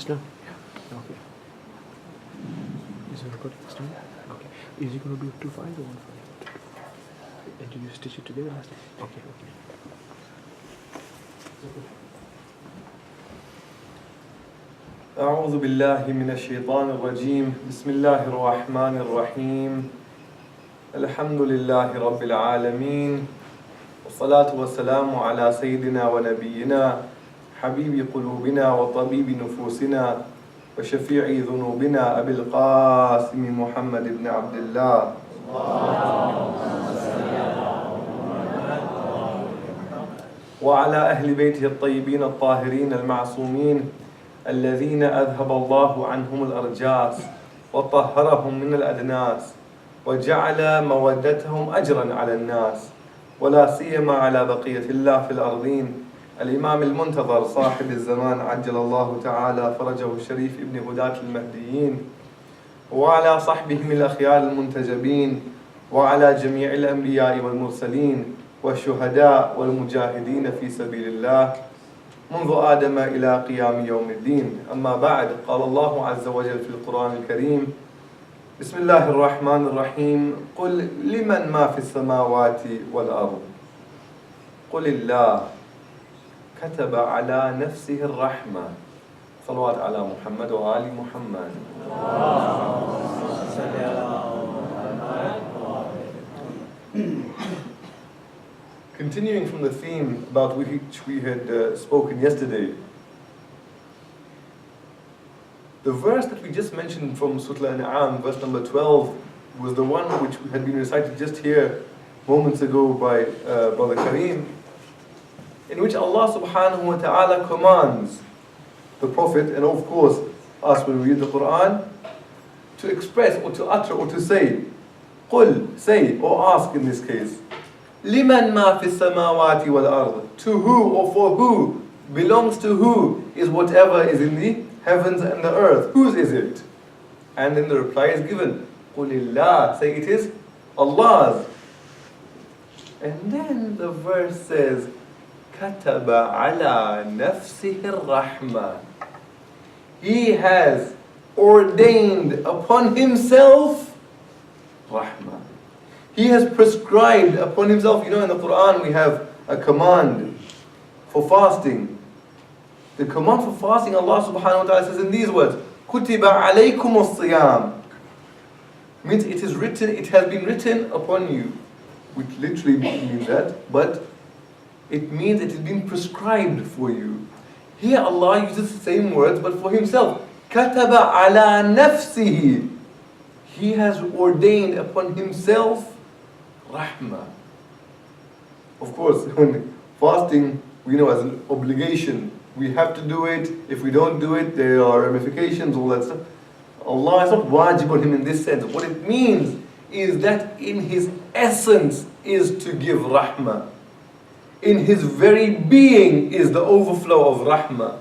this now? Yeah. Okay. Is it recording this time? Okay. Is it going to be 2 5 or 1 5? And do you stitch it together last time? Okay. أعوذ بالله من الشيطان الرجيم بسم الله الرحمن الرحيم الحمد لله رب العالمين والصلاة والسلام على سيدنا ونبينا حبيب قلوبنا وطبيب نفوسنا وشفيع ذنوبنا أبي القاسم محمد بن عبد الله وعلى أهل بيته الطيبين الطاهرين المعصومين الذين أذهب الله عنهم الأرجاس وطهرهم من الأدناس وجعل مودتهم أجرا على الناس ولا سيما على بقية الله في الأرضين الإمام المنتظر صاحب الزمان عجل الله تعالى فرجه الشريف ابن هداة المهديين وعلى صحبهم الأخيار المنتجبين وعلى جميع الأنبياء والمرسلين والشهداء والمجاهدين في سبيل الله منذ آدم إلى قيام يوم الدين أما بعد قال الله عز وجل في القرآن الكريم بسم الله الرحمن الرحيم قل لمن ما في السماوات والأرض قل الله كتب على نفسه الرحمة صلوات على محمد وآل محمد Continuing from the theme about which we had spoken yesterday, the verse that we just mentioned from Surah Al-An'am, verse number 12, was the one which had been recited just here moments ago by Brother Kareem, in which Allah subhanahu wa ta'ala commands the Prophet, and of course us when we read the Quran, to express or to utter or to say, قُل, say or ask in this case, لِمَنْ مَا فِي السَّمَاوَاتِ وَالْأَرْضِ, to who or for who, belongs to who is whatever is in the heavens and the earth. Whose is it? And then the reply is given, قُلِ اللَّهِ, say it is Allah's. And then the verse says, كَتَبَ عَلَى نَفْسِهِ الرَّحْمَةِ, He has ordained upon Himself Rahmah. He has prescribed upon Himself. You know, in the Quran we have a command for fasting. The command for fasting, Allah subhanahu wa ta'ala says in these words, كُتِبَ عَلَيْكُمُ الصِّيَامِ, means it is written, it has been written upon you, which literally means that, but it means it has been prescribed for you. Here Allah uses the same words but for Himself. كَتَبَ عَلَى نَفْسِهِ, He has ordained upon Himself Rahmah. Of course, when fasting, we know as an obligation, we have to do it. If we don't do it, there are ramifications, all that stuff. Allah is not wajib on Him in this sense. What it means is that in His essence is to give Rahmah. In His very being is the overflow of Rahmah.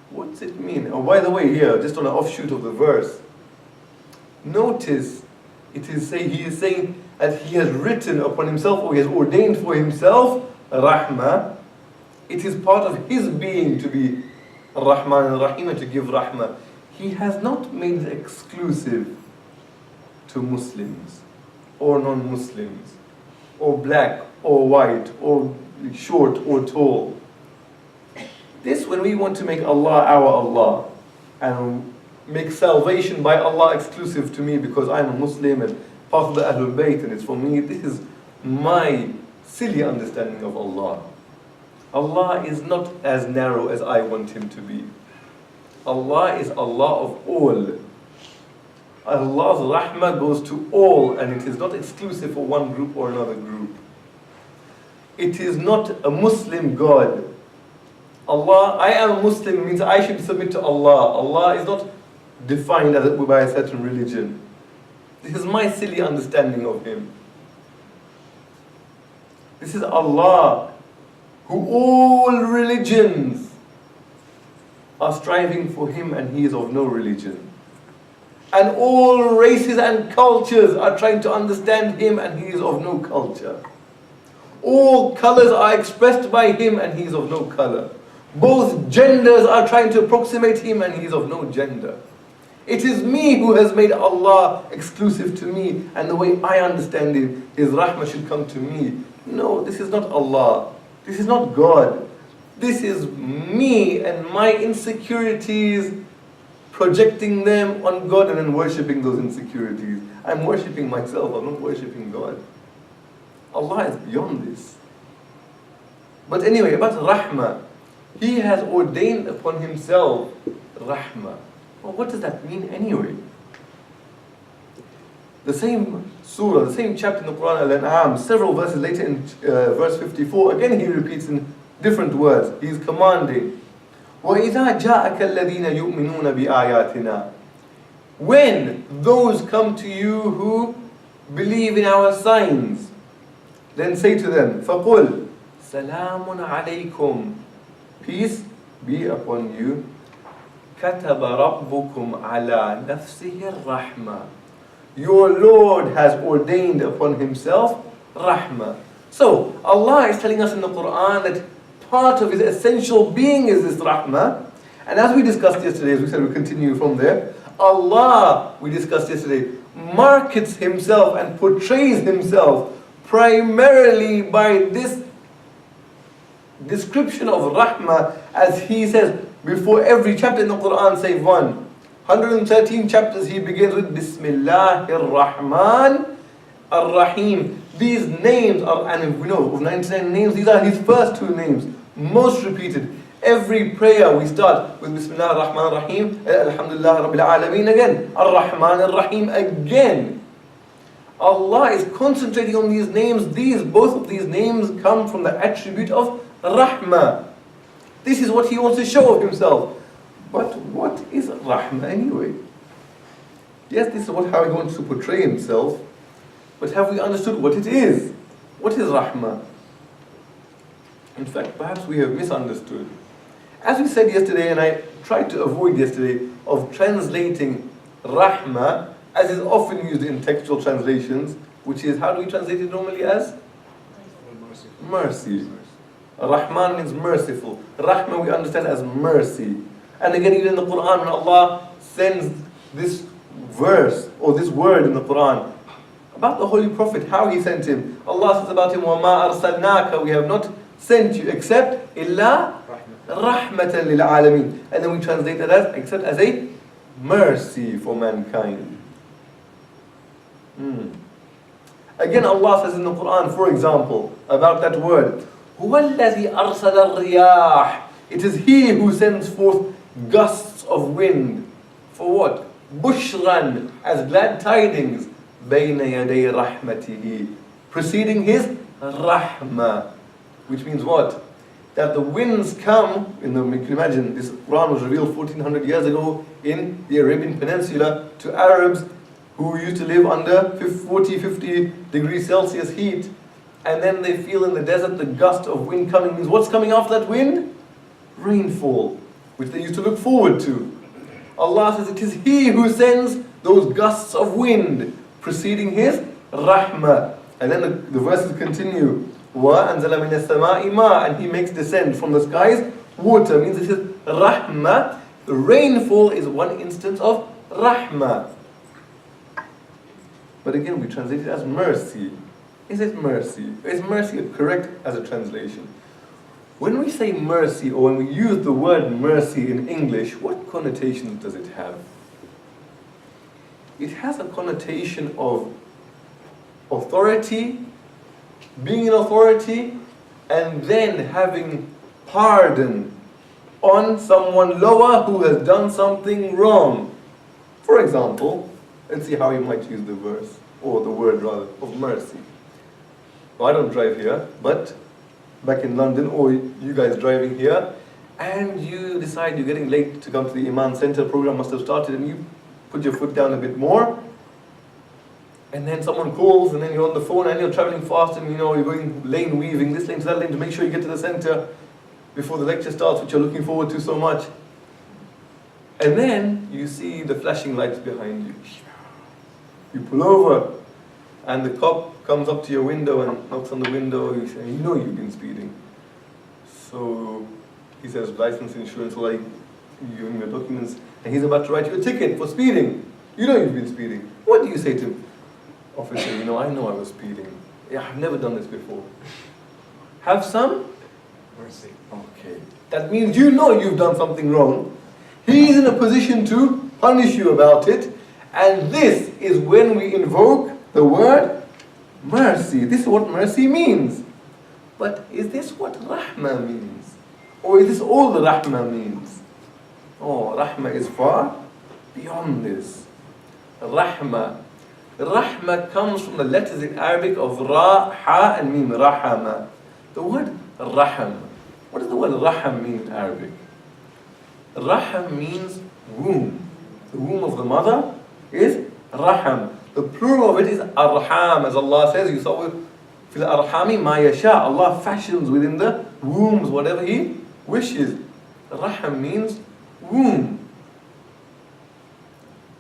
What's it mean? Oh, by the way, here, just on an offshoot of the verse, notice He is saying that He has written upon Himself, or He has ordained for Himself Rahmah. It is part of His being to be Rahman and Rahim and to give Rahmah. He has not made it exclusive to Muslims or non-Muslims, or black or white or short or tall. This, when we want to make Allah our Allah and make salvation by Allah exclusive to me because I'm a Muslim and part of the Ahlul Bayt and it's for me, this is my silly understanding of Allah. Allah is not as narrow as I want Him to be. Allah is Allah of all. Allah's rahmah goes to all, and it is not exclusive for one group or another group. It is not a Muslim God. Allah, I am a Muslim means I should submit to Allah. Allah is not defined by a certain religion. This is my silly understanding of Him. This is Allah, who all religions are striving for Him, and He is of no religion. And all races and cultures are trying to understand Him, and He is of no culture. All colors are expressed by Him, and He is of no color. Both genders are trying to approximate him and he's of no gender. It is me who has made Allah exclusive to me, and the way I understand it, His rahmah should come to me. No, this is not Allah. This is not God. This is me and my insecurities, projecting them on God and then worshipping those insecurities. I'm worshipping myself, I'm not worshipping God. Allah is beyond this. But anyway, about rahmah. He has ordained upon Himself rahmah. Well, what does that mean anyway? The same surah, the same chapter in the Quran, Al-An'am, several verses later in verse 54, again He repeats in different words. He is commanding, وَإِذَا جَاءَكَ الَّذِينَ يُؤْمِنُونَ بِآيَاتِنَا. When those come to you who believe in our signs, then say to them, فَقُلْ سَلَامٌ عَلَيْكُمْ. Peace be upon you. كَتَبَ رَبُّكُمْ عَلَى نَفْسِهِ الرَّحْمَةِ. Your Lord has ordained upon Himself rahmah. So, Allah is telling us in the Quran that part of His essential being is this rahmah. And as we discussed yesterday, as we said, we continue from there, Allah, we discussed yesterday, markets Himself and portrays Himself primarily by this description of rahmah, as He says before every chapter in the Quran save one. 113 chapters He begins with Bismillahir Rahman Ar-Rahim. These names are, and we know of 99 names, these are His first two names, most repeated. Every prayer we start with Bismillah ar-Rahman ar-Rahim, Alhamdulillah Rabbil Alameen again, Ar-Rahman ar-Rahim again. Allah is concentrating on these names. Both of these names come from the attribute of Rahmah. This is what He wants to show of Himself. But what is Rahmah anyway? Yes, this is how He wants to portray Himself. But have we understood what it is? What is Rahmah? In fact, perhaps we have misunderstood. As we said yesterday, and I tried to avoid yesterday, of translating Rahmah, as is often used in textual translations, which is, how do we translate it normally as? Mercy. Rahman means merciful. Rahmah we understand as mercy. And again, even in the Quran, when Allah sends this verse, or this word in the Quran, about the Holy Prophet, how He sent him. Allah says about him, وَمَا أَرْسَلْنَاكَ. We have not sent you except إِلَّا رَحْمَةً لِلْعَالَمِينَ. And then we translate that as, except as a mercy for mankind. Again, Allah says in the Quran, for example, about that word, هُوَ الَّذِي أَرْسَلَ الرِّيَاحِ. It is He who sends forth gusts of wind. For what? Bushran, as glad tidings. بَيْنَ يَدَيْ رَحْمَتِهِ. Preceding His rahmah. Which means what? That the winds come, you can imagine, this Quran was revealed 1400 years ago in the Arabian Peninsula to Arabs who used to live under 40, 50 degrees Celsius heat. And then they feel in the desert the gust of wind coming. Means what's coming after that wind? Rainfall, which they used to look forward to. Allah says it is He who sends those gusts of wind, preceding His rahmah. And then the verses continue. وَأَنزَلَ مِنَ السَّمَاءِ مَاءً. And He makes descend from the skies water. Means this is rahmah. The rainfall is one instance of rahmah. But again, we translate it as mercy. Is it mercy? Is mercy correct as a translation? When we say mercy, or when we use the word mercy in English, what connotations does it have? It has a connotation of authority, being in authority, and then having pardon on someone lower who has done something wrong. For example, let's see how you might use the verse, or the word rather, of mercy. Well, I don't drive here, but back in London, or you guys driving here, and you decide you're getting late to come to the IMAN Center, program must have started, and you put your foot down a bit more, and then someone calls, and then you're on the phone, and you're traveling fast, and you're going lane weaving, this lane to that lane, to make sure you get to the center before the lecture starts, which you're looking forward to so much. And then you see the flashing lights behind you. You pull over, and the cop comes up to your window and knocks on the window. You say, you know you've been speeding. So he says license, insurance, like you your documents, and he's about to write you a ticket for speeding. You know you've been speeding. What do you say to him? Officer, I know I was speeding. Yeah, I've never done this before. Have some mercy. Okay. That means you know you've done something wrong. He's in a position to punish you about it. And this is when we invoke the word mercy. This is what mercy means. But is this what rahmah means? Or is this all the rahmah means? Oh, rahmah is far beyond this. Rahmah. Rahmah comes from the letters in Arabic of ra, ha and mim, rahama. The word raham. What does the word raham mean in Arabic? Raham means womb. The womb of the mother is raham. The plural of it is arham, as Allah says, yusawwir fil arhami ma yasha. Allah fashions within the wombs whatever He wishes. Raham means womb.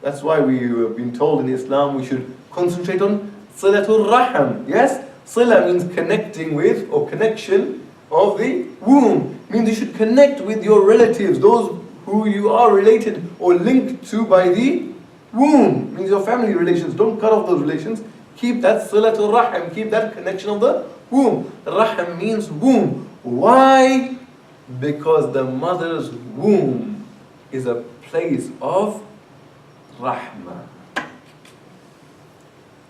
That's why we have been told in Islam we should concentrate on silatul raham. Yes? Sila means connecting with or connection of the womb. Means you should connect with your relatives, those who you are related or linked to by the womb. Means your family relations. Don't cut off those relations. Keep that silatul raham. Keep that connection of the womb. Raham means womb. Why? Because the mother's womb is a place of rahmah.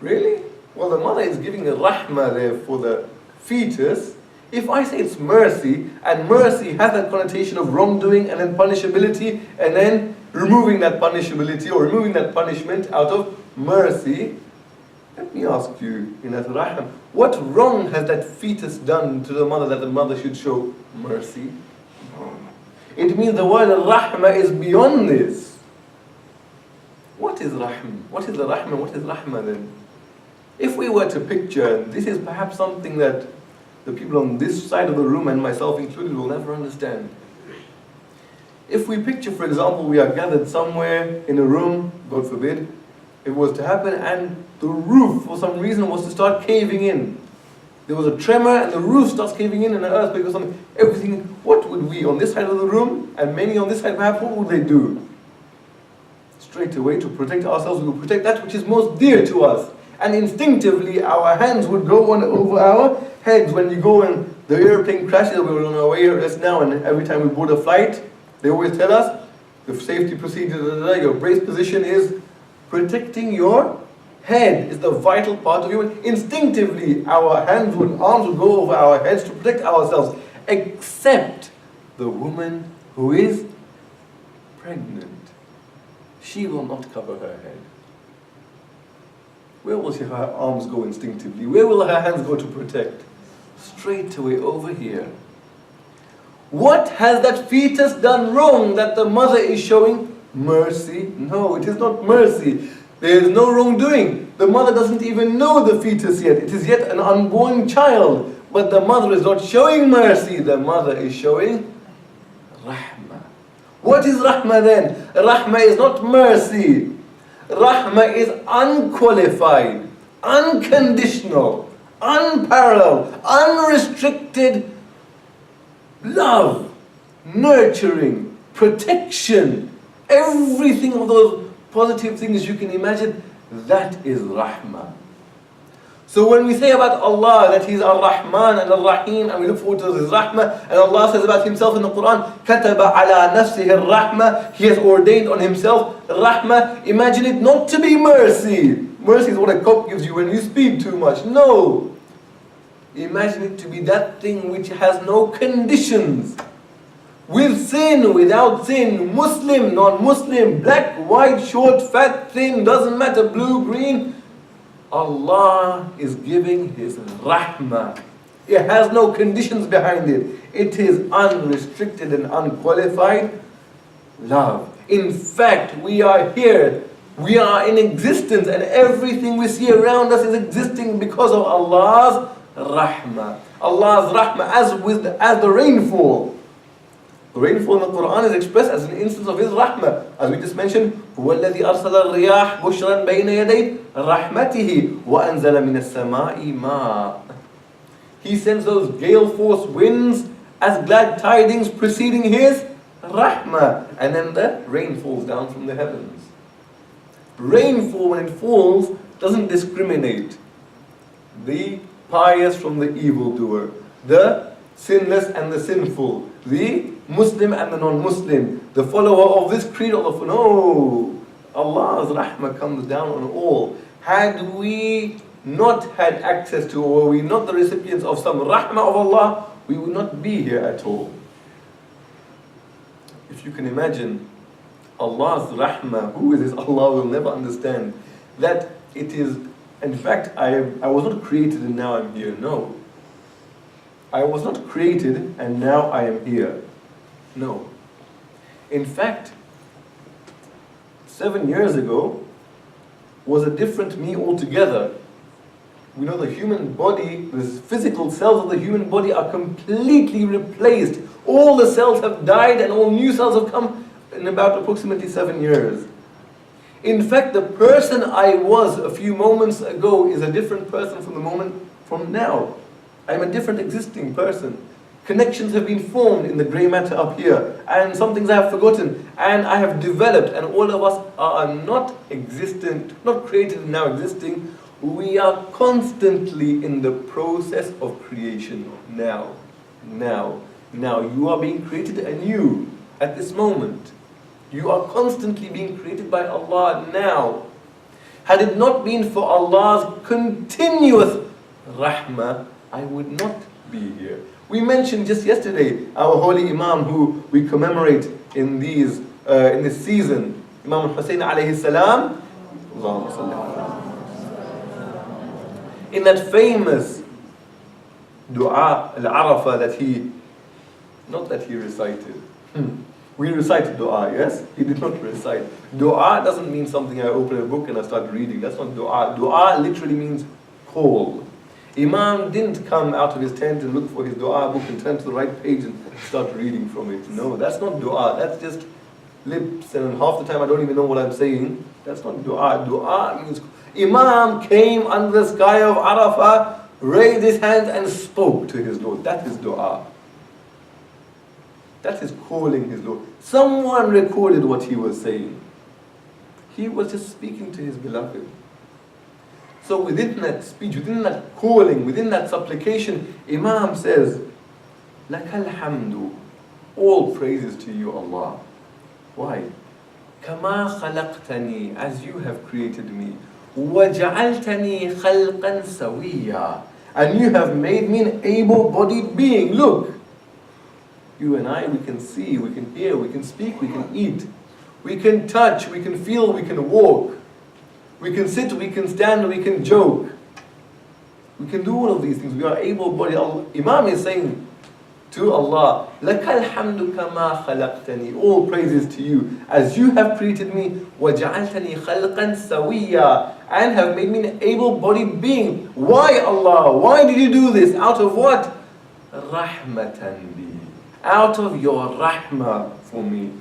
Really? Well, the mother is giving a rahmah there for the fetus. If I say it's mercy, and mercy has that connotation of wrongdoing and then punishability, and then removing that punishability or removing that punishment out of mercy, let me ask you, in that rahmah, what wrong has that fetus done to the mother that the mother should show mercy? It means the word rahmah is beyond this. What is rahmah? What is the rahmah? What is rahmah then? If we were to picture, this is perhaps something that the people on this side of the room, and myself included, will never understand. If we picture, for example, we are gathered somewhere in a room, God forbid, it was to happen, and the roof, for some reason, was to start caving in. There was a tremor, and the roof starts caving in, and an earthquake or something. Everything, what would we, on this side of the room, and many on this side perhaps, what would they do? Straight away, to protect ourselves, we will protect that which is most dear to us. And instinctively, our hands would go on over our heads. When you go and the airplane crashes, we're on our way here just now, and every time we board a flight, they always tell us, the safety procedure, your brace position is protecting your head, is the vital part of you. Instinctively, our arms would go over our heads to protect ourselves, except the woman who is pregnant. She will not cover her head. Where will her arms go instinctively? Where will her hands go to protect? Straight away over here. What has that fetus done wrong that the mother is showing mercy? No, it is not mercy. There is no wrongdoing. The mother doesn't even know the fetus yet. It is yet an unborn child. But the mother is not showing mercy. The mother is showing rahmah. What is rahmah then? Rahmah is not mercy. Rahmah is unqualified, unconditional, unparalleled, unrestricted love, nurturing, protection, everything of those positive things you can imagine. That is rahmah. So when we say about Allah that He is Ar-Rahman and Ar-Rahim, and we look forward to His Rahmah, and Allah says about Himself in the Quran, كَتَبَ عَلَى نَفْسِهِ الرَّحْمَةِ, He has ordained on Himself Rahmah. Imagine it not to be mercy. Mercy is what a cop gives you when you speed too much. No. Imagine it to be that thing which has no conditions. With sin, without sin, Muslim, non-Muslim, black, white, short, fat, thin, doesn't matter, blue, green. Allah is giving His rahmah. It has no conditions behind it. It is unrestricted and unqualified love. In fact, we are here. We are in existence, and everything we see around us is existing because of Allah's rahmah. Allah's rahmah, as the rainfall. The rainfall in the Quran is expressed as an instance of His rahmah. As we just mentioned, هُوَ الَّذِي أَرْسَلَ الرِّيَاحَ بُشْرًا بَيْنَ يَدَيْ رَحْمَتِهِ وَأَنزَلَ مِنَ السَّمَاءِ مَاءً. He sends those gale force winds as glad tidings preceding his rahmah. And then the rain falls down from the heavens. Rainfall, when it falls, doesn't discriminate the pious from the evildoer, the sinless and the sinful, the Muslim and the non-Muslim, the follower of this creed or the no. Allah's rahmah comes down on all. Had we not had access to, or were we not the recipients of some rahmah of Allah, we would not be here at all. If you can imagine Allah's rahmah, who is this Allah will never understand, that it is, in fact, I was not created and now I'm here. No. I was not created and now I am here. No. In fact, 7 years ago was a different me altogether. We know the human body, the physical cells of the human body are completely replaced. All the cells have died and all new cells have come in about approximately 7 years. In fact, the person I was a few moments ago is a different person from the moment from now. I'm a different existing person. Connections have been formed in the grey matter up here, and some things I have forgotten, and I have developed, and all of us are not existent, not created and now existing. We are constantly in the process of creation now. You are being created anew at this moment. You are constantly being created by Allah now. Had it not been for Allah's continuous rahmah, I would not be here. We mentioned just yesterday our holy Imam who we commemorate in this season, Imam Hussein alayhi salam. In that famous dua al-Arafah that he recited. We recited dua, yes? He did not recite. Dua doesn't mean something I open a book and I start reading. That's not dua. Dua literally means call. Imam didn't come out of his tent and look for his dua book and turn to the right page and start reading from it. No, that's not dua. That's just lips, and half the time I don't even know what I'm saying. That's not dua. Dua means Imam came under the sky of Arafah, raised his hands and spoke to his Lord. That is dua. That is calling his Lord. Someone recorded what he was saying. He was just speaking to his beloved. So within that speech, within that calling, within that supplication, Imam says, Lakal hamdu, all praises to you, Allah. Why? Kama khalaqtani, as you have created me. وَجَعَلْتَنِي خَلْقًا سَوِيًّا, and you have made me an able-bodied being. Look, you and I, we can see, we can hear, we can speak, we can eat, we can touch, we can feel, we can walk, we can sit, we can stand, we can joke. We can do all of these things. We are able-bodied. Imam is saying to Allah, Lakal hamdu kama khalaqtani, all praises to you, as you have created me, وَجَعَلْتَنِي خَلْقًا سَوِيًّا, and have made me an able-bodied being. Why, Allah? Why did you do this? Out of what? Rahmatan bi, out of your rahmah for me.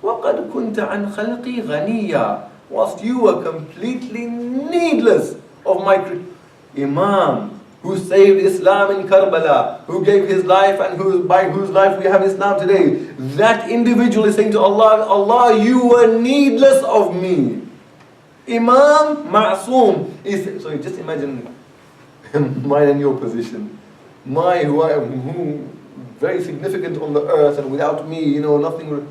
وَقَدْ كُنْتَ عَنْ خَلْقِي غَنِيًّا, whilst you were completely needless of my creation. Imam, who saved Islam in Karbala, who gave his life and by whose life we have Islam today, that individual is saying to Allah, Allah, you were needless of me. Imam Ma'soom is, so just imagine mine and your position. Who very significant on the earth, and without me, nothing would.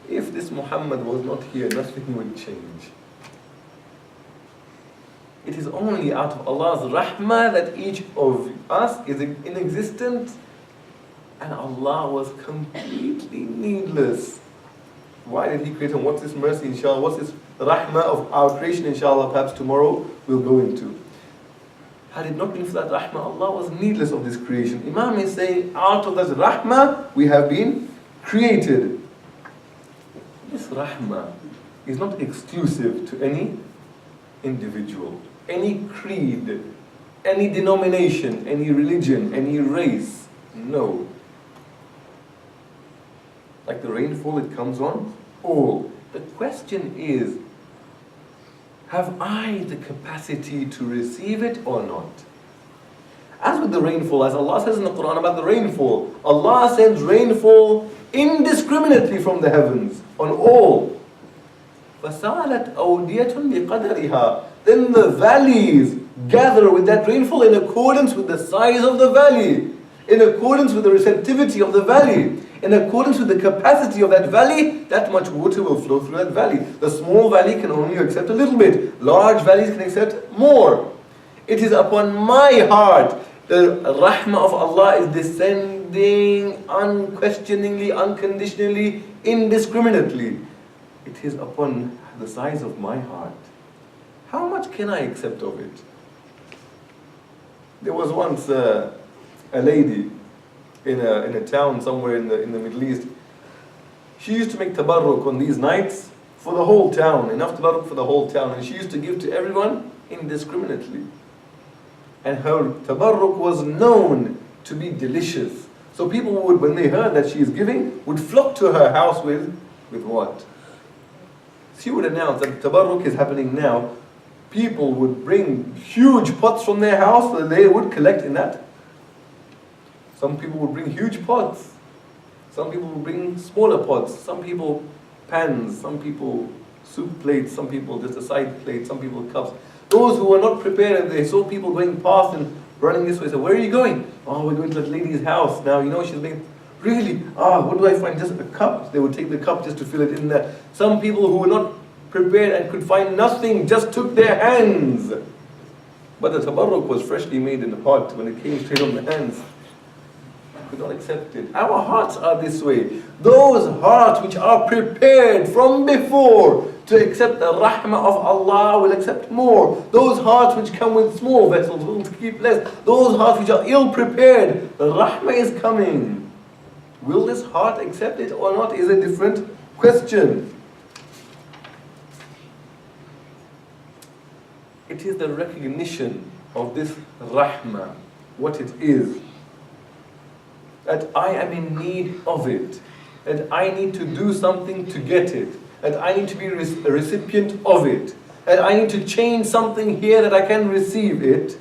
If this Muhammad was not here, nothing would change. It is only out of Allah's rahmah that each of us is in existence, and Allah was completely needless. Why did He create him? What's this mercy, inshallah? What's this rahmah of our creation, inshallah? Perhaps tomorrow we'll go into. Had it not been for that rahmah, Allah was needless of this creation. Imam is saying, out of this rahmah, we have been created. This rahmah is not exclusive to any individual, any creed, any denomination, any religion, any race. No. Like the rainfall, it comes on all. The question is, have I the capacity to receive it or not? As with the rainfall, as Allah says in the Quran about the rainfall, Allah sends rainfall indiscriminately from the heavens on all. فَسَالَتْ أَوْدِيَةٌ بِقَدَرِهَا. Then the valleys gather with that rainfall in accordance with the size of the valley, in accordance with the receptivity of the valley, in accordance with the capacity of that valley. That much water will flow through that valley. The small valley can only accept a little bit. Large valleys can accept more. It is upon my heart. The rahmah of Allah is descending unquestioningly, unconditionally, indiscriminately. It is upon the size of my heart. How much can I accept of it? There was once a lady in a town somewhere in the Middle East. She used to make tabarruk on these nights for the whole town, enough tabarruk for the whole town, and she used to give to everyone indiscriminately. And her tabarruk was known to be delicious. So people would, when they heard that she is giving, would flock to her house with what? She would announce that tabarruk is happening now. People would bring huge pots from their house that they would collect in that. Some people would bring huge pots. Some people would bring smaller pots. Some people pans. Some people soup plates. Some people just a side plate. Some people cups. Those who were not prepared and they saw people going past and running this way, said, "Where are you going?" "Oh, we're going to that lady's house." Now, she's being, "Really? What do I find? Just a cup." They would take the cup just to fill it in there. Some people who were not prepared and could find nothing just took their hands. But the tabarruk was freshly made in the pot. When it came straight on the hands, could not accept it. Our hearts are this way. Those hearts which are prepared from before to accept the rahmah of Allah will accept more. Those hearts which come with small vessels will keep less. Those hearts which are ill prepared, the rahmah is coming. Will this heart accept it or not is a different question. It is the recognition of this rahmah, what it is, that I am in need of it, that I need to do something to get it, that I need to be a recipient of it, that I need to change something here that I can receive it.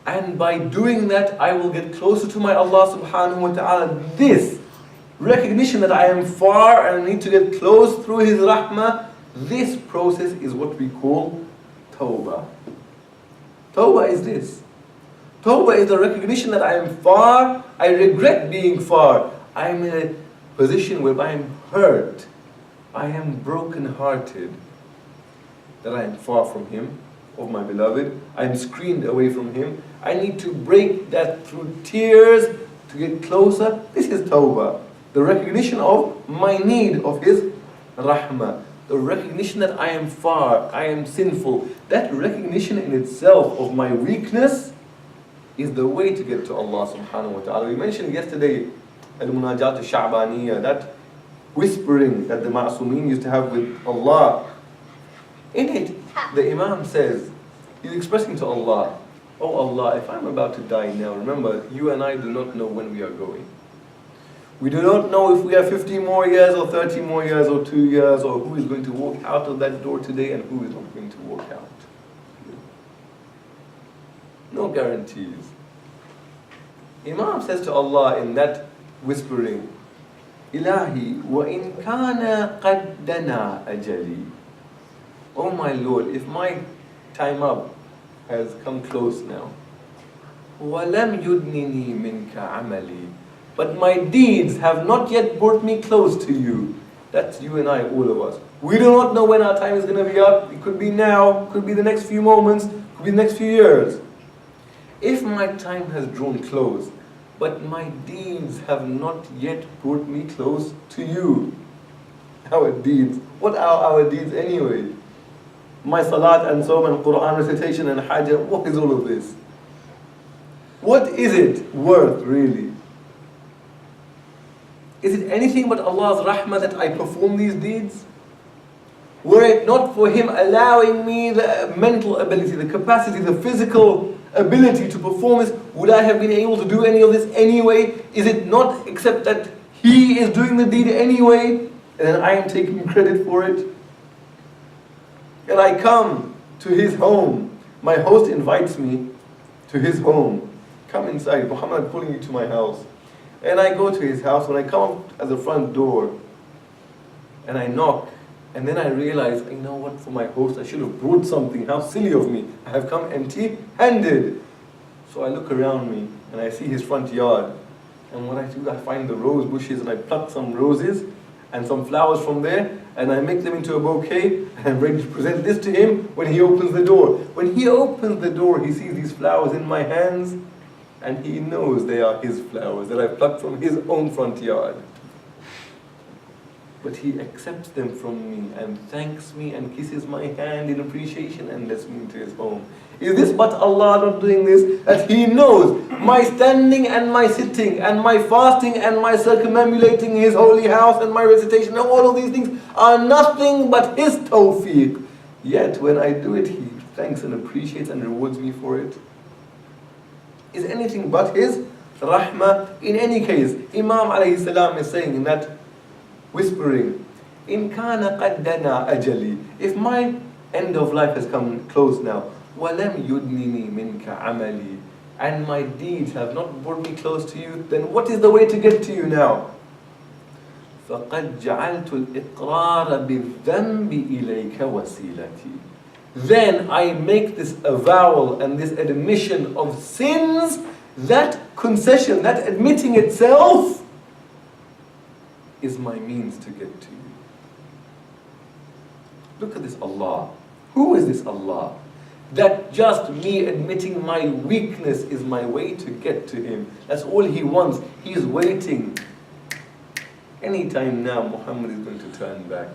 And by doing that, I will get closer to my Allah subhanahu wa ta'ala. This recognition that I am far and I need to get close through His rahmah, this process is what we call tawbah. Tawbah is this. Tawbah is the recognition that I am far, I regret being far. I am in a position where I am hurt, I am broken-hearted, that I am far from Him, of my beloved, I am screened away from Him. I need to break that through tears to get closer. This is tawbah. The recognition of my need of His rahmah. The recognition that I am far, I am sinful. That recognition in itself of my weakness is the way to get to Allah subhanahu wa ta'ala. We mentioned yesterday al-munajat al-sha'baniyah, that whispering that the ma'sumin used to have with Allah. In it, the Imam says, he's expressing to Allah, "Oh Allah, if I'm about to die now, remember, you and I do not know when we are going. We do not know if we have 50 more years or 30 more years or 2 years, or who is going to walk out of that door today and who is not going to walk out. No guarantees." Imam says to Allah in that whispering, "Ilahi wa in kana qad dana ajali." Oh my Lord, if my time up has come close now, وَلَمْ يُدْنِنِي مِنْكَ عَمَلِي, but my deeds have not yet brought me close to you. That's you and I, all of us. We do not know when our time is going to be up. It could be now, could be the next few moments, could be the next few years. If my time has drawn close, but my deeds have not yet brought me close to you. Our deeds. What are our deeds anyway? My salat and sawm and Quran recitation and hajj, what is all of this? What is it worth really? Is it anything but Allah's rahmah that I perform these deeds? Were it not for Him allowing me the mental ability, the capacity, the physical ability to perform this, would I have been able to do any of this anyway? Is it not except that He is doing the deed anyway, and then I am taking credit for it? And I come to His home. My host invites me to his home. Come inside, Muhammad, I'm calling you to my house. And I go to his house. When I come up at the front door and I knock, and then I realize, you know what, for my host I should have brought something. How silly of me. I have come empty-handed. So I look around me and I see his front yard. And what I do, I find the rose bushes and I pluck some roses and some flowers from there, and I make them into a bouquet, and I'm ready to present this to him when he opens the door. When he opens the door, he sees these flowers in my hands, and he knows they are his flowers that I plucked from his own front yard. But he accepts them from me and thanks me and kisses my hand in appreciation and lets me into his home. Is this but Allah not doing this? That He knows my standing and my sitting and my fasting and my circumambulating His holy house and my recitation and all of these things are nothing but His tawfiq. Yet when I do it, He thanks and appreciates and rewards me for it. Is anything but His rahmah. In any case, Imam alayhi salam is saying in that whispering, In kana qaddana ajali, if my end of life has come close now, وَلَمْ يُدْنِنِي مِنْكَ عَمَلِي, and my deeds have not brought me close to you, then what is the way to get to you now? فَقَدْ جَعَلْتُ الْإِقْرَارَ بِالذَّنْبِ إِلَيْكَ وَسِيلَتِي. Then I make this avowal and this admission of sins, that concession, that admitting itself, is my means to get to you. Look at this Allah. Who is this Allah? That just me admitting my weakness is my way to get to Him. That's all He wants. He is waiting. Anytime now, Muhammad is going to turn back.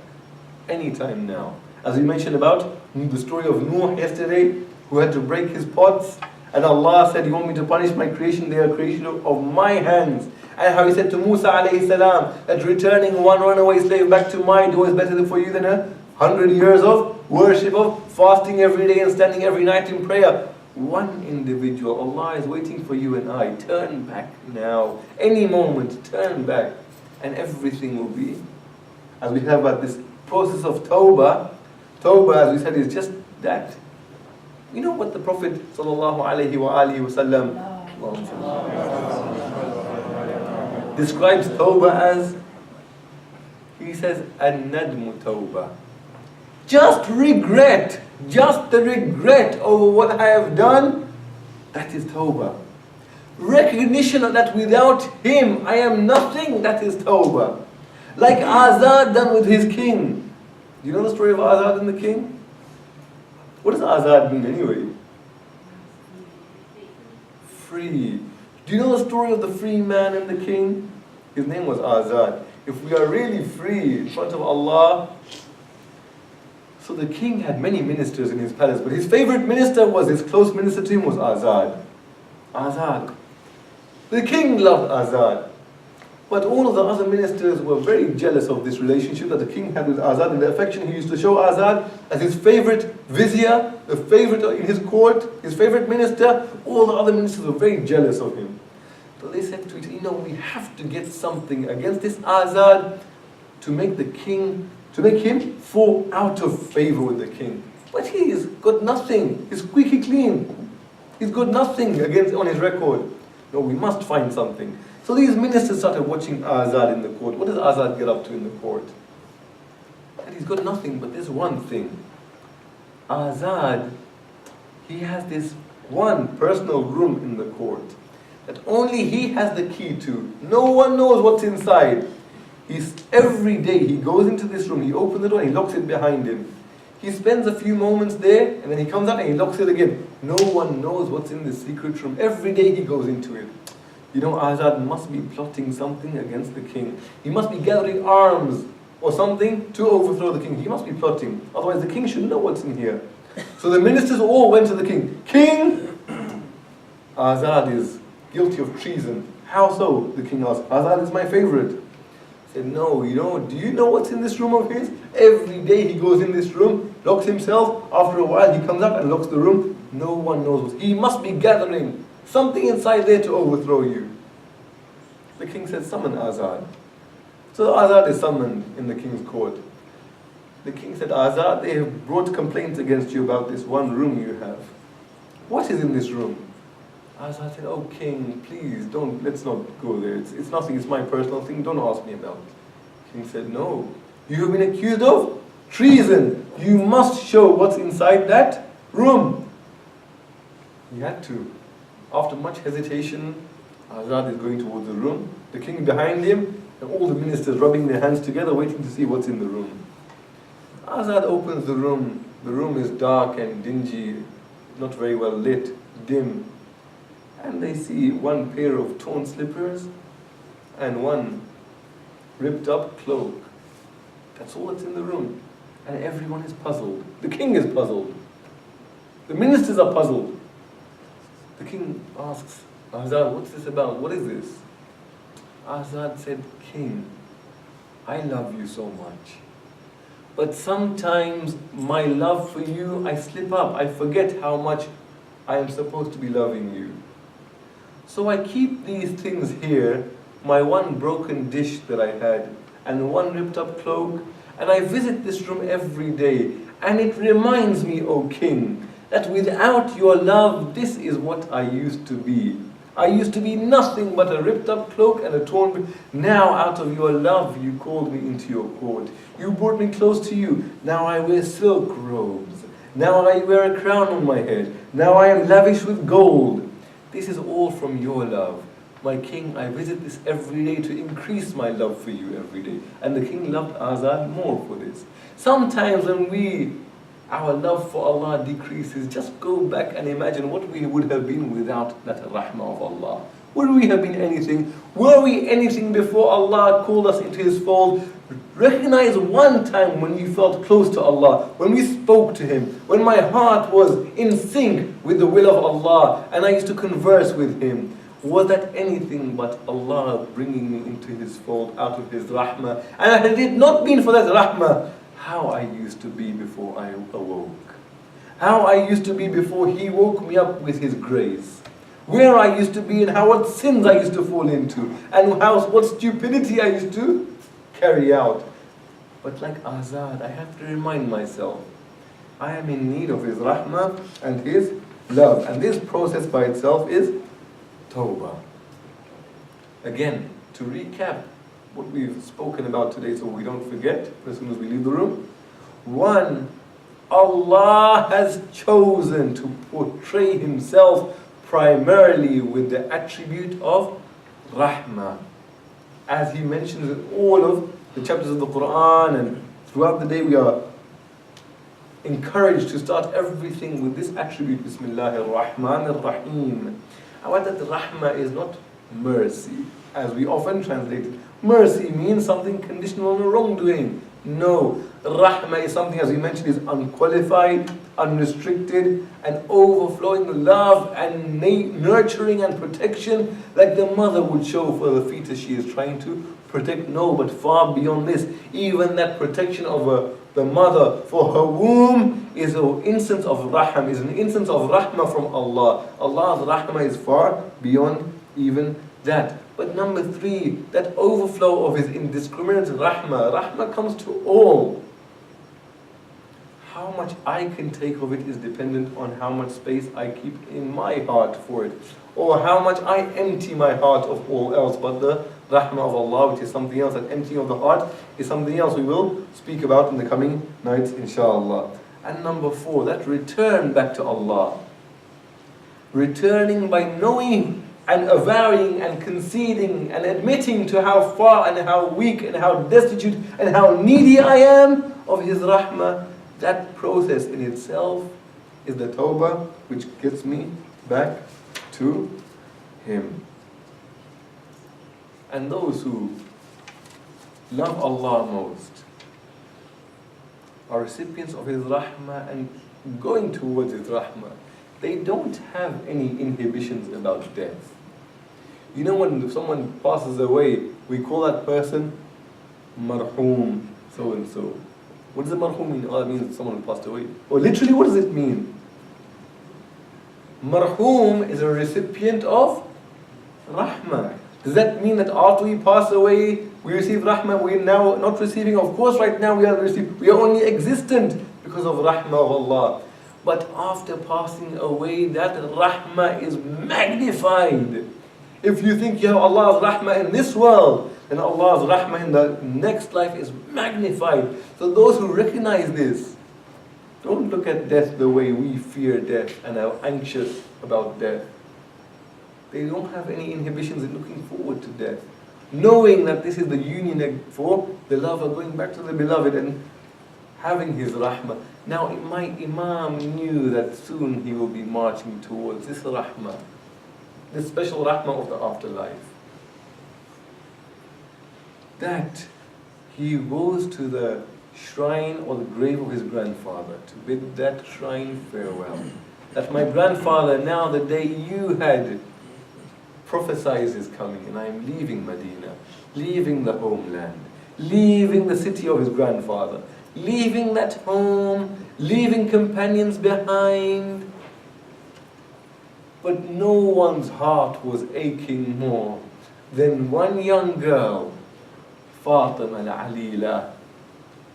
Anytime now. As we mentioned about the story of Nuh yesterday, who had to break his pots, and Allah said, you want me to punish my creation? They are creation of my hands. And how He said to Musa alayhi salam, that returning one runaway slave back to my door is better for you than 100 years of worship, of fasting every day and standing every night in prayer. One individual, Allah is waiting for you and I. Turn back now. Any moment, turn back. And everything will be, as we have about this process of tawbah. Tawbah, as we said, is just that. You know what the Prophet ﷺ describes tawbah as? He says, an-nadmu tawbah. Just regret, just the regret over what I have done, that is tawbah. Recognition that without Him I am nothing, that is tawbah. Like Azad done with his king. Do you know the story of Azad and the king? What does Azad mean anyway? Free. Do you know the story of the free man and the king? His name was Azad. If we are really free in front of Allah, so the king had many ministers in his palace, but his favorite minister was, his close minister to him was Azad. Azad. The king loved Azad. But all of the other ministers were very jealous of this relationship that the king had with Azad and the affection he used to show Azad as his favorite vizier, the favorite in his court, his favorite minister. All the other ministers were very jealous of him. So they said to each other, we have to get something against this Azad to make the king, to make him fall out of favor with the king. But he's got nothing. He's squeaky clean. He's got nothing on his record. No, we must find something. So these ministers started watching Azad in the court. What does Azad get up to in the court? And he's got nothing but this one thing. Azad, he has this one personal room in the court that only he has the key to. No one knows what's inside. Every day he goes into this room, he opens the door and he locks it behind him. He spends a few moments there and then he comes out and he locks it again. No one knows what's in this secret room. Every day he goes into it. You know, Azad must be plotting something against the king. He must be gathering arms or something to overthrow the king. He must be plotting. Otherwise the king should know what's in here. So the ministers all went to the king. King, Azad is guilty of treason. How so? The king asked. Azad is my favorite. He said, no, do you know what's in this room of his? Every day he goes in this room, locks himself. After a while he comes out and locks the room. No one knows what. He must be gathering something inside there to overthrow you. The king said, summon Azad. So Azad is summoned in the king's court. The king said, Azad, they have brought complaints against you about this one room you have. What is in this room? Azad said, "Oh king, please let's not go there. It's nothing, it's my personal thing, don't ask me about it." King said, "No, you have been accused of treason. You must show what's inside that room." He had to. After much hesitation, Azad is going towards the room, the king behind him, and all the ministers rubbing their hands together, waiting to see what's in the room. Azad opens the room. The room is dark and dingy, not very well lit, dim. And they see one pair of torn slippers and one ripped up cloak. That's all that's in the room. And everyone is puzzled. The king is puzzled. The ministers are puzzled. The king asks, "Azad, what's this about? What is this?" Azad said, "King, I love you so much. But sometimes my love for you, I slip up. I forget how much I am supposed to be loving you. So I keep these things here, my one broken dish that I had, and one ripped up cloak, and I visit this room every day. And it reminds me, O king, that without your love, this is what I used to be. I used to be nothing but a ripped up cloak and a torn. Now out of your love, you called me into your court. You brought me close to you. Now I wear silk robes. Now I wear a crown on my head. Now I am lavish with gold. This is all from your love. My king, I visit this every day to increase my love for you every day." And the king loved Azad more for this. Sometimes when our love for Allah decreases, just go back and imagine what we would have been without that rahmah of Allah. Would we have been anything? Were we anything before Allah called us into His fold? Recognize one time when you felt close to Allah, when we spoke to Him, when my heart was in sync with the will of Allah and I used to converse with Him. Was that anything but Allah bringing me into His fold out of His rahmah? And had it not been for that rahmah, how I used to be before I awoke. How I used to be before He woke me up with His grace. Where I used to be and what sins I used to fall into. And what stupidity I used to carry out. But like Azad, I have to remind myself, I am in need of His rahmah and His love. And this process by itself is tawbah. Again, to recap what we've spoken about today so we don't forget as soon as we leave the room. One, Allah has chosen to portray Himself primarily with the attribute of rahmah. As He mentions in all of the chapters of the Quran, and throughout the day we are encouraged to start everything with this attribute, Bismillahir Rahmanir Rahim. And what that rahmah is not mercy, as we often translate it. Mercy means something conditional on a wrongdoing. No, rahmah is something, as we mentioned, is unqualified, unrestricted, and overflowing love and nurturing and protection, like the mother would show for the fetus she is trying to protect. No, but far beyond this. Even that protection of the mother for her womb is an instance of rahmah, is an instance of rahmah from Allah. Allah's rahmah is far beyond even that. But number three, that overflow of His indiscriminate rahmah. Rahmah comes to all. How much I can take of it is dependent on how much space I keep in my heart for it, or how much I empty my heart of all else. But the rahmah of Allah, which is something else, that emptying of the heart is something else we will speak about in the coming nights, inshallah. And number four, that return back to Allah. Returning by knowing and avowing and conceding and admitting to how far and how weak and how destitute and how needy I am of His rahmah. That process in itself is the tawbah, which gets me back to Him. And those who love Allah most are recipients of His rahmah and going towards His rahmah. They don't have any inhibitions about death. You know, when someone passes away, we call that person marhum, so and so. What does the marhum mean? Oh, it means someone who passed away. Or literally, what does it mean? Marhum is a recipient of rahmah. Does that mean that after we pass away, we receive rahmah, we're now not receiving? Of course, right now we are only existent because of rahmah of Allah. But after passing away, that rahmah is magnified. If you think you have Allah's rahmah in this world, then Allah's rahmah in the next life is magnified. So those who recognize this, don't look at death the way we fear death and are anxious about death. They don't have any inhibitions in looking forward to death, knowing that this is the union for the lover going back to the beloved and having his rahmah. Now my Imam knew that soon he will be marching towards this rahmah, this special rahmah of the afterlife. That he goes to the shrine or the grave of his grandfather to bid that shrine farewell. That my grandfather, now the day you had prophesied is coming, and I am leaving Medina, leaving the homeland, leaving the city of his grandfather, leaving that home, leaving companions behind. But no one's heart was aching more than one young girl, Fatima al-Alila.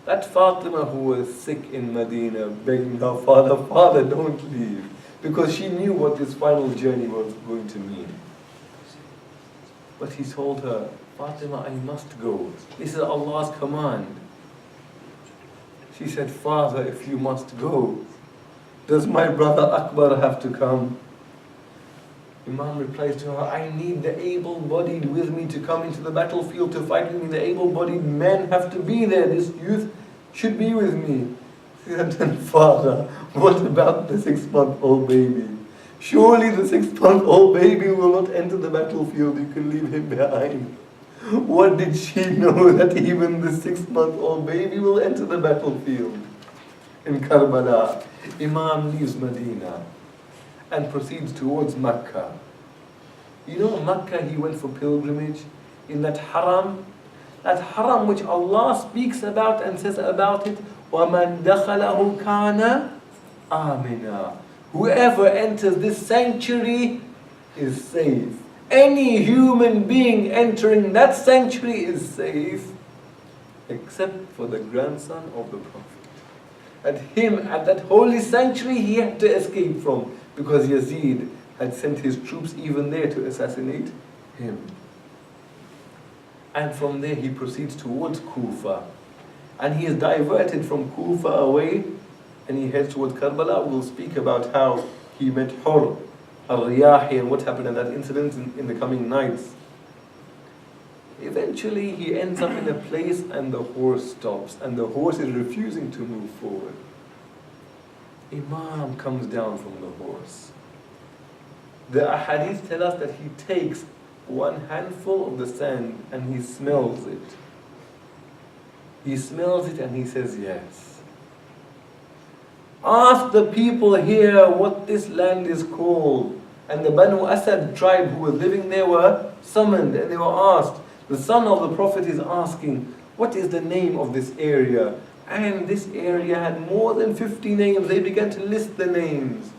That Fatima who was sick in Medina, begging her father, "Father, don't leave," because she knew what this final journey was going to mean. But he told her, "Fatima, I must go. This is Allah's command." She said, "Father, if you must go, does my brother Akbar have to come?" Imam replies to her, "I need the able-bodied with me to come into the battlefield to fight with me. The able-bodied men have to be there. This youth should be with me." She said, "Then Father, what about the 6-month-old baby? Surely the 6-month-old baby will not enter the battlefield. You can leave him behind." What did she know that even the 6-month-old baby will enter the battlefield? In Karbala, Imam leaves Medina and proceeds towards Mecca. You know, Mecca, he went for pilgrimage in that haram which Allah speaks about and says about it, وَمَنْ دَخَلَهُ كَانَ آمِنًا. Whoever enters this sanctuary is safe. Any human being entering that sanctuary is safe, except for the grandson of the Prophet. At that holy sanctuary, he had to escape from, because Yazid had sent his troops even there to assassinate him. And from there he proceeds towards Kufa. And he is diverted from Kufa away, and he heads towards Karbala. We'll speak about how he met Hur al-Riyahi and what happened in that incident in the coming nights. Eventually he ends up in a place and the horse stops, and the horse is refusing to move forward. Imam comes down from the horse. The ahadith tell us that he takes one handful of the sand and he smells it. He smells it and he says, "Yes. Ask the people here what this land is called." And the Banu Asad tribe who were living there were summoned and they were asked. The son of the Prophet is asking, "What is the name of this area?" And this area had more than 50 names. They began to list the names.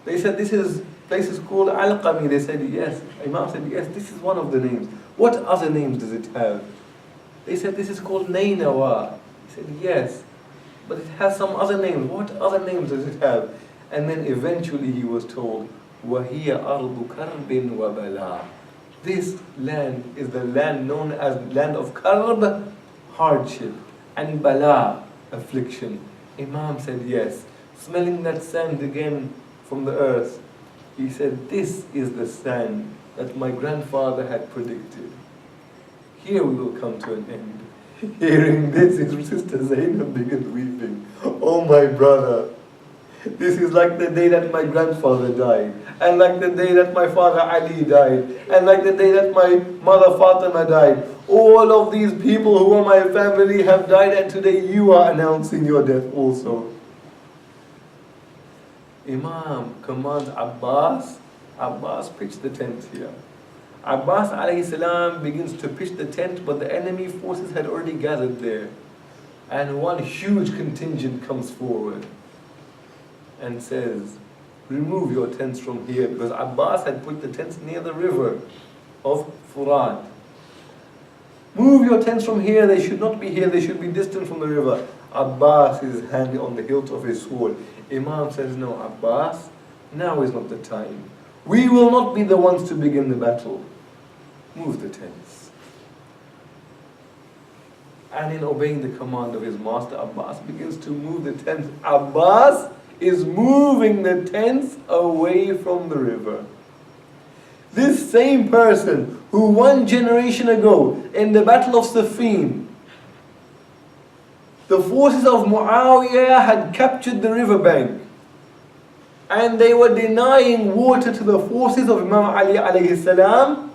They said, "This place is called Al-Qami." They said, "Yes." Imam said, "Yes, this is one of the names." "What other names does it have?" They said, "This is called Nainawa." He said, "Yes, but it has some other names." "What other names does it have?" And then eventually he was told, وَهِيَ أَرْضُ كَرْبٍ وَبَلَى. This land is the land known as land of karb, hardship, and bala, affliction. Imam said, "Yes." Smelling that sand again from the earth, he said, "This is the sand that my grandfather had predicted. Here we will come to an end." Hearing this, his sister Zainab begins weeping. "Oh my brother, this is like the day that my grandfather died, and like the day that my father Ali died, and like the day that my mother Fatima died. All of these people who are my family have died, and today you are announcing your death also." Imam commands Abbas. Abbas pitched the tent here. Abbas alayhi salam begins to pitch the tent, but the enemy forces had already gathered there. And one huge contingent comes forward and says, "Remove your tents from here," because Abbas had put the tents near the river of Furat. Move your tents from here, they should not be here, they should be distant from the river. Abbas is hanging on the hilt of his sword. Imam says, no, Abbas, now is not the time. We will not be the ones to begin the battle. Move the tents. And in obeying the command of his master, Abbas begins to move the tents. Abbas is moving the tents away from the river. This same person who 1 generation ago in the battle of Siffin, the forces of Muawiyah had captured the riverbank and they were denying water to the forces of Imam Ali alayhi salam,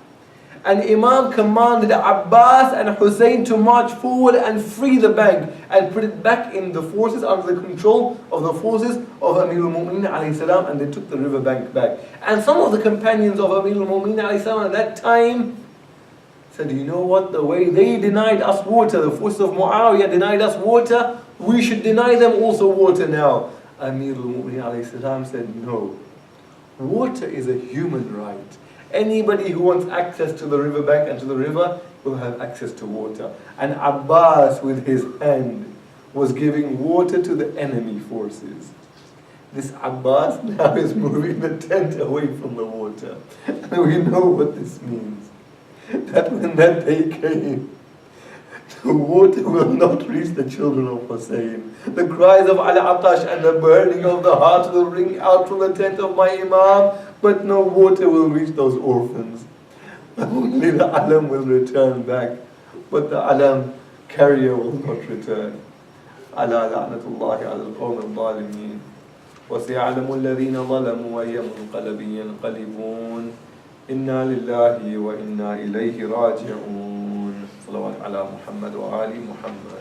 and Imam commanded Abbas and Hussein to march forward and free the bank and put it back in the forces under the control of the forces of Amir al-Mu'mineen alayhi salam, and they took the riverbank back. And some of the companions of Amir al-Mu'mineen alayhi salam at that time said, you know what, the way they denied us water, the forces of Muawiyah denied us water, we should deny them also water now. Amir al-Mu'mineen alayhi salam said, no, water is a human right. Anybody who wants access to the riverbank and to the river will have access to water. And Abbas with his hand was giving water to the enemy forces. This Abbas now is moving the tent away from the water. And we know what this means. That when that day came, the water will not reach the children of Hussein. The cries of Al-Atash and the burning of the heart will ring out from the tent of my Imam, but no water will reach those orphans. Only the alam will return back, but the alam carrier will not return. Ala la'natullahi ala al-qawm al-zalimeen. وَسَيَعْلَمُ الَّذِينَ ظَلَمُوا وَأَيَّ مُنْقَلَبٍ يَنْقَلِبُونَ إِنَّا لِلَّهِ وَإِنَّا إِلَيْهِ رَاجِعُونَ. صلوات على محمد وآل محمد.